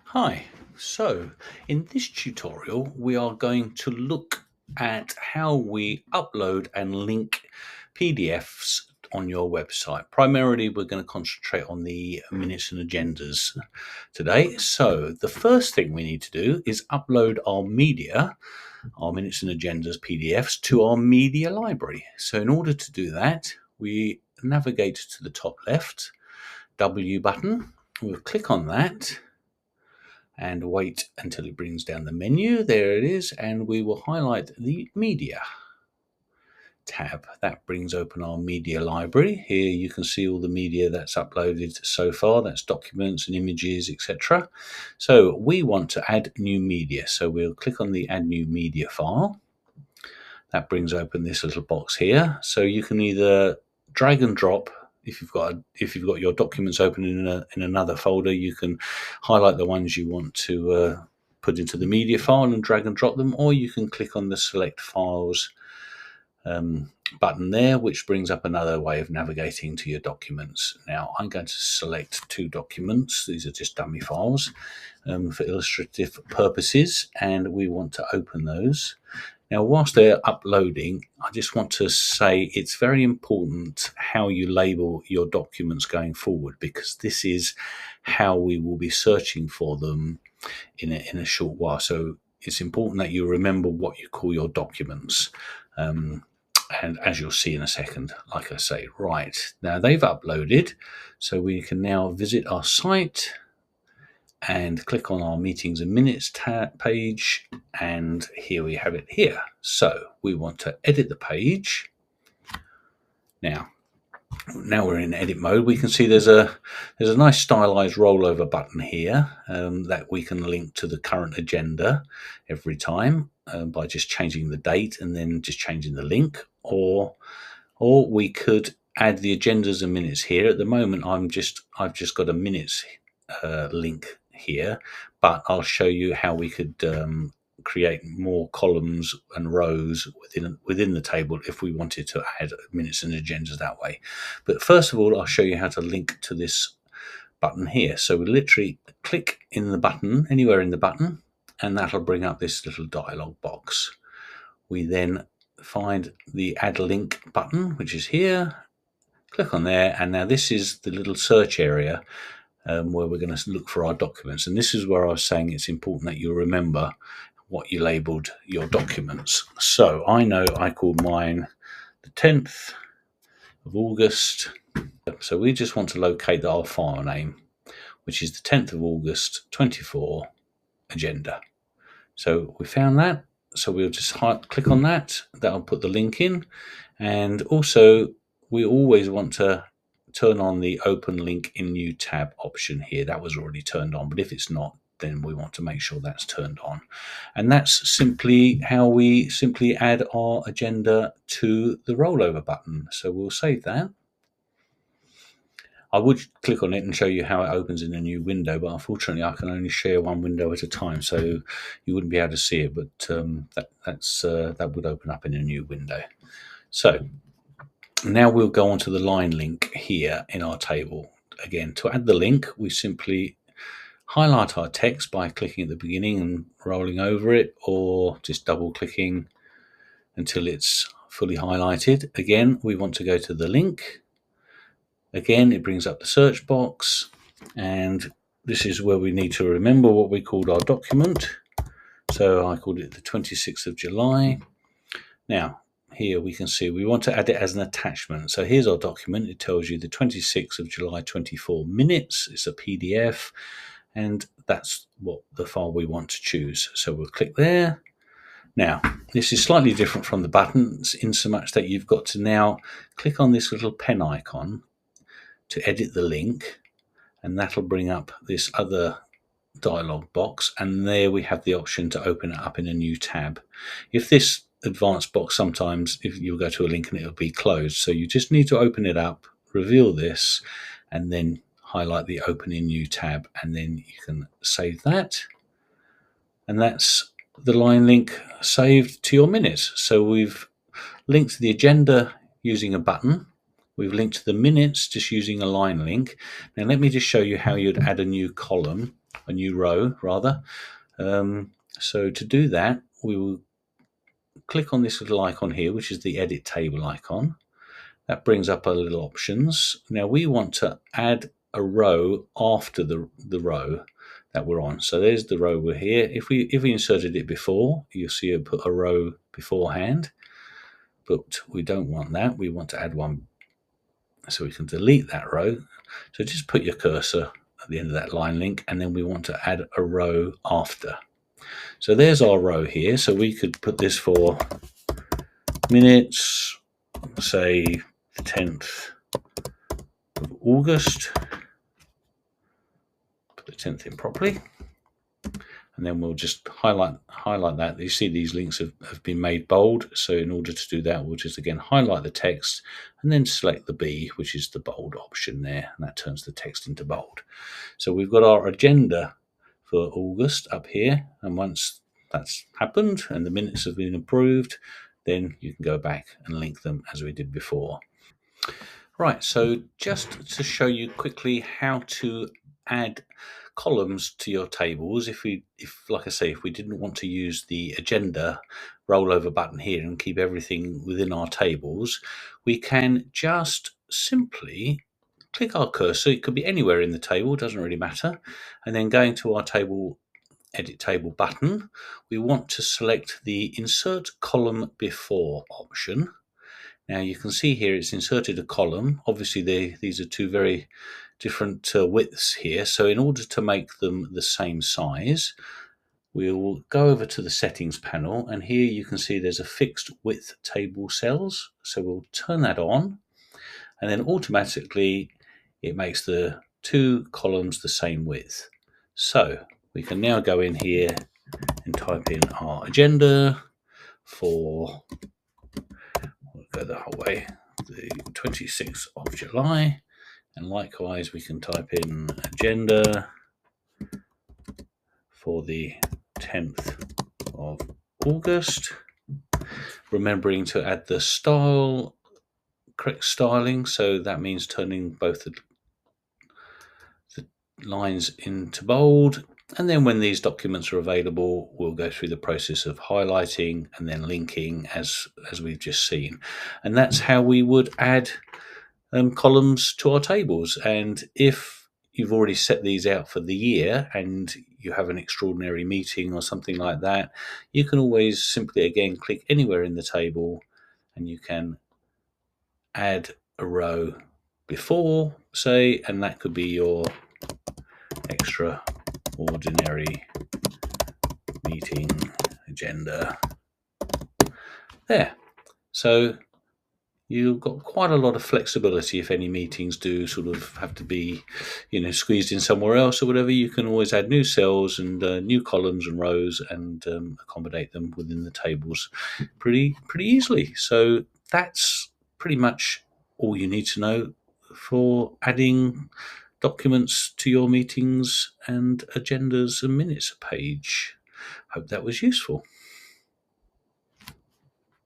Hi, so in this tutorial we are going to look at how we upload and link PDFs on your website. Primarily we're going to concentrate on the minutes and agendas today. So the first thing we need to do is upload our media, our minutes and agendas PDFs, to our media library. So in order to do that, we navigate to the top left W button, we'll click on that and wait until it brings down the menu. There it is, and we will highlight the media tab. That brings open our media library. Here you can see all the media that's uploaded so far. That's documents and images, etc. So we want to add new media, so we'll click on the add new media file. That brings open this little box here, so you can either drag and drop. If you've got your documents open in another folder, you can highlight the ones you want to put into the media file and drag and drop them, or you can click on the select files button there, which brings up another way of navigating to your documents. Now I'm going to select two documents. These are just dummy files for illustrative purposes, and we want to open those. Now, whilst they're uploading, I just want to say it's very important how you label your documents going forward, because this is how we will be searching for them in a short while. So it's important that you remember what you call your documents. And as you'll see in a second, like I say, right, now they've uploaded, so we can now visit our site and click on our meetings and minutes page, and here we have it here. So we want to edit the page. Now we're in edit mode. We can see there's a nice stylized rollover button here that we can link to the current agenda every time by just changing the date and then just changing the link, or we could add the agendas and minutes here. At the moment I've just got a minutes link here, but I'll show you how we could create more columns and rows within the table if we wanted to add minutes and agendas that way. But first of all, I'll show you how to link to this button here. So we literally click in the button, anywhere in the button, and that'll bring up this little dialog box. We then find the add link button, which is here, click on there, and now this is the little search area where we're going to look for our documents. And this is where I was saying it's important that you remember what you labeled your documents. So I know I called mine the 10th of August. So we just want to locate our file name, which is the 10th of August 24 agenda. So we found that. So we'll just click on that. That'll put the link in. And also we always want to turn on the open link in new tab option here. That was already turned on, but if it's not, then we want to make sure that's turned on. And that's simply how we simply add our agenda to the rollover button. So we'll save that. I would click on it and show you how it opens in a new window, but unfortunately I can only share one window at a time, so you wouldn't be able to see it, but that would open up in a new window. So now we'll go on to the line link here in our table. Again, to add the link, we simply highlight our text by clicking at the beginning and rolling over it, or just double clicking until it's fully highlighted. Again, we want to go to the link. Again, it brings up the search box, and this is where we need to remember what we called our document. So I called it the 26th of July. Now, here we can see we want to add it as an attachment. So here's our document. It tells you the 26th of July 24 minutes. It's a PDF, and that's what the file we want to choose. So we'll click there. Now, this is slightly different from the buttons in so much that you've got to now click on this little pen icon to edit the link, and that'll bring up this other dialog box, and there we have the option to open it up in a new tab. If this advanced box, sometimes if you'll go to a link and it'll be closed, so you just need to open it up, reveal this, and then highlight the open in new tab, and then you can save that, and that's the line link saved to your minutes. So we've linked the agenda using a button, we've linked the minutes just using a line link. Now let me just show you how you'd add a new column a new row rather. So to do that, we will click on this little icon here, which is the edit table icon. That brings up our little options. Now we want to add a row after the row that we're on. So there's the row we're here. If we inserted it before, you'll see it put a row beforehand, but we don't want that. We want to add one, so we can delete that row. So just put your cursor at the end of that line link, and then we want to add a row after. So there's our row here. So we could put this for minutes, say the 10th of August. Put the 10th in properly. And then we'll just highlight that. You see these links have been made bold. So in order to do that, we'll just again highlight the text and then select the B, which is the bold option there. And that turns the text into bold. So we've got our agenda for August up here. And once that's happened and the minutes have been approved, then you can go back and link them as we did before. Right, so just to show you quickly how to add columns to your tables, if like I say, if we didn't want to use the agenda rollover button here and keep everything within our tables, we can just simply click our cursor. It could be anywhere in the table, doesn't really matter, and then going to our table edit table button, we want to select the insert column before option. Now you can see here it's inserted a column. Obviously these are two very different widths here. So in order to make them the same size, we'll go over to the settings panel, and here you can see there's a fixed width table cells. So we'll turn that on, and then automatically it makes the two columns the same width. So we can now go in here and type in our agenda for, we'll go the whole way, the 26th of July, and likewise we can type in agenda for the 10th of August, remembering to add the style, correct styling, so that means turning both the lines into bold. And then when these documents are available, we'll go through the process of highlighting and then linking as we've just seen. And that's how we would add columns to our tables. And if you've already set these out for the year and you have an extraordinary meeting or something like that, you can always simply again click anywhere in the table and you can add a row before, say, and that could be your extraordinary meeting agenda there. So you've got quite a lot of flexibility. If any meetings do sort of have to be, squeezed in somewhere else or whatever, you can always add new cells and new columns and rows and accommodate them within the tables pretty easily. So that's pretty much all you need to know for adding documents to your meetings and agendas and minutes page. Hope that was useful.